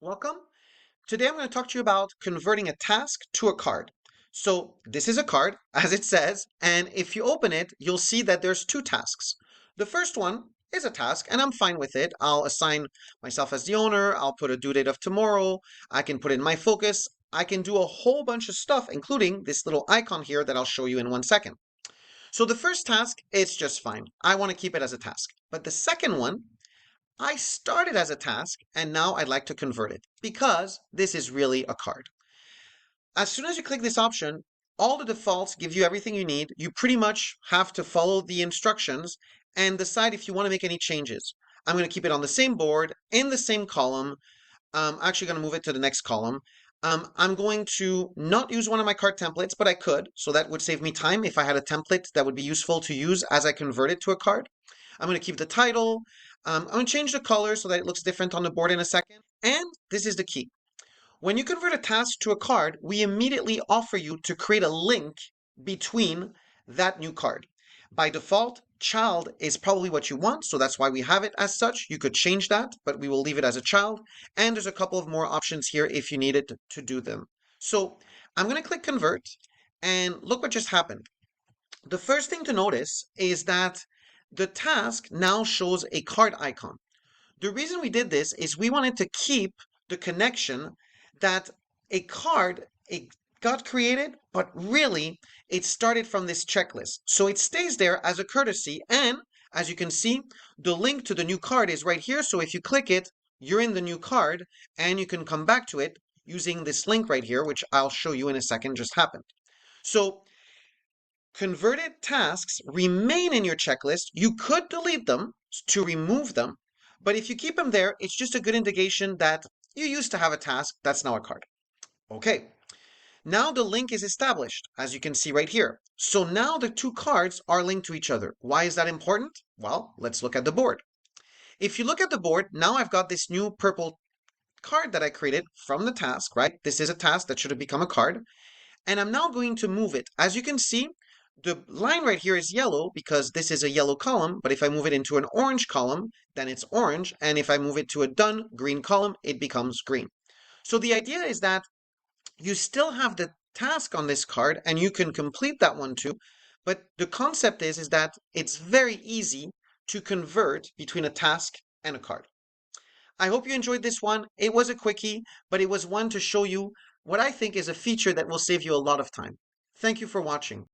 Welcome. Today I'm going to talk to you about converting a task to a card. So this is a card, as it says, and if you open it, you'll see that there's two tasks. The first one is a task, and I'm fine with it. I'll assign myself as the owner. I'll put a due date of tomorrow. I can put in my focus. I can do a whole bunch of stuff, including this little icon here that I'll show you in 1 second. So the first task, it's just fine. I want to keep it as a task. But the second one, I started as a task and now I'd like to convert it because this is really a card. As soon as you click this option, all the defaults give you everything you need. You pretty much have to follow the instructions and decide if you want to make any changes. I'm going to keep it on the same board, in the same column. I'm actually going to move it to the next column. I'm going to not use one of my card templates, but I could. So that would save me time if I had a template that would be useful to use as I convert it to a card. I'm going to keep the title. I'm going to change the color so that it looks different on the board in a second. And this is the key. When you convert a task to a card, we immediately offer you to create a link between that new card. By default, child is probably what you want, so that's why we have it as such. You could change that, but we will leave it as a child. And there's a couple of more options here if you needed to do them. So I'm going to click convert, and look what just happened. The first thing to notice is that the task now shows a card icon. The reason we did this is we wanted to keep the connection that a card it got created, but really it started from this checklist. So it stays there as a courtesy. And as you can see, the link to the new card is right here. So if you click it, you're in the new card and you can come back to it using this link right here, which I'll show you in a second just happened. So converted tasks remain in your checklist. You could delete them to remove them, but if you keep them there, it's just a good indication that you used to have a task that's now a card. Okay, now the link is established, as you can see right here. So now the two cards are linked to each other. Why is that important? Well, let's look at the board. If you look at the board, now I've got this new purple card that I created from the task, right? This is a task that should have become a card. And I'm now going to move it. As you can see, the line right here is yellow because this is a yellow column, but if I move it into an orange column, then it's orange. And if I move it to a done green column, it becomes green. So the idea is that you still have the task on this card and you can complete that one too. But the concept is that it's very easy to convert between a task and a card. I hope you enjoyed this one. It was a quickie, but it was one to show you what I think is a feature that will save you a lot of time. Thank you for watching.